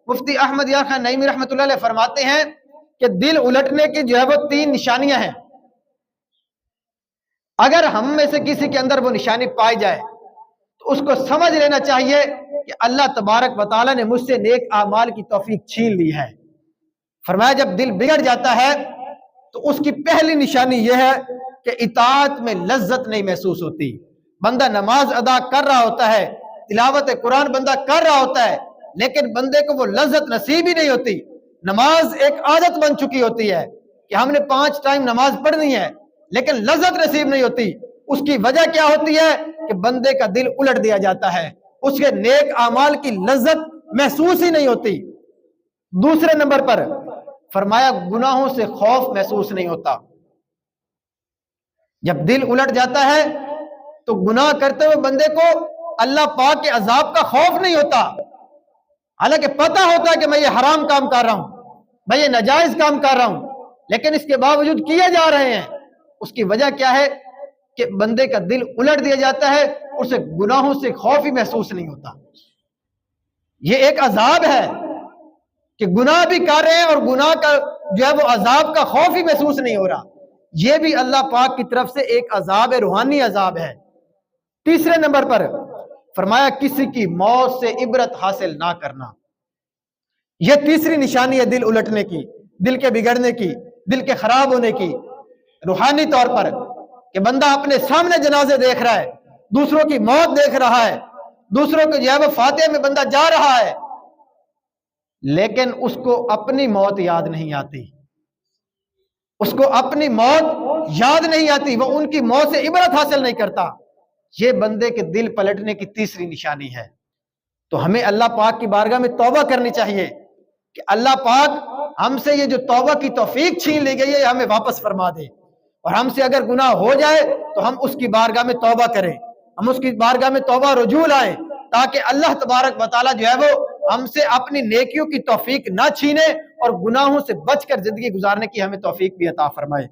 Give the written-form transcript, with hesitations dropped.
مفتی احمد یار خان نعیمی رحمۃ اللہ علیہ فرماتے ہیں کہ دل الٹنے کی جو ہے وہ 3 نشانیاں ہیں. اگر ہم میں سے کسی کے اندر وہ نشانی پائی جائے تو اس کو سمجھ لینا چاہیے کہ اللہ تبارک و تعالیٰ نے مجھ سے نیک اعمال کی توفیق چھین لی ہے. فرمایا جب دل بگڑ جاتا ہے تو اس کی پہلی نشانی یہ ہے کہ اطاعت میں لذت نہیں محسوس ہوتی. بندہ نماز ادا کر رہا ہوتا ہے، تلاوت قرآن بندہ کر رہا ہوتا ہے، لیکن بندے کو وہ لذت نصیب ہی نہیں ہوتی. نماز ایک عادت بن چکی ہوتی ہے کہ ہم نے 5 ٹائم نماز پڑھنی ہے، لیکن لذت نصیب نہیں ہوتی. اس کی وجہ کیا ہوتی ہے کہ بندے کا دل الٹ دیا جاتا ہے، اس کے نیک اعمال کی لذت محسوس ہی نہیں ہوتی. دوسرے نمبر پر فرمایا گناہوں سے خوف محسوس نہیں ہوتا. جب دل الٹ جاتا ہے تو گناہ کرتے ہوئے بندے کو اللہ پاک کے عذاب کا خوف نہیں ہوتا. حالانکہ پتہ ہوتا ہے کہ میں یہ حرام کام کر رہا ہوں، میں یہ ناجائز کام کر رہا ہوں، لیکن اس کے باوجود کیے جا رہے ہیں. اس کی وجہ کیا ہے کہ بندے کا دل الٹ دیا جاتا ہے، اسے گناہوں سے خوف ہی محسوس نہیں ہوتا. یہ ایک عذاب ہے کہ گناہ بھی کر رہے ہیں اور گناہ کا جو ہے وہ عذاب کا خوف ہی محسوس نہیں ہو رہا. یہ بھی اللہ پاک کی طرف سے ایک عذاب ہے، روحانی عذاب ہے. تیسرے نمبر پر فرمایا کسی کی موت سے عبرت حاصل نہ کرنا. یہ تیسری نشانی ہے دل الٹنے کی، دل کے بگڑنے کی، دل کے خراب ہونے کی. روحانی طور پر کہ بندہ اپنے سامنے جنازے دیکھ رہا ہے، دوسروں کی موت دیکھ رہا ہے، دوسروں کو جو ہے وہ فاتحہ میں بندہ جا رہا ہے، لیکن اس کو اپنی موت یاد نہیں آتی. اس کو اپنی موت یاد نہیں آتی، وہ ان کی موت سے عبرت حاصل نہیں کرتا. یہ بندے کے دل پلٹنے کی تیسری نشانی ہے. تو ہمیں اللہ پاک کی بارگاہ میں توبہ کرنی چاہیے کہ اللہ پاک ہم سے یہ جو توبہ کی توفیق چھین لی گئی ہے ہمیں واپس فرما دے. اور ہم سے اگر گناہ ہو جائے تو ہم اس کی بارگاہ میں توبہ کریں، ہم اس کی بارگاہ میں توبہ رجوع لائیں، تاکہ اللہ تبارک و تعالیٰ جو ہے وہ ہم سے اپنی نیکیوں کی توفیق نہ چھینے اور گناہوں سے بچ کر زندگی گزارنے کی ہمیں توفیق بھی عطا فرمائے.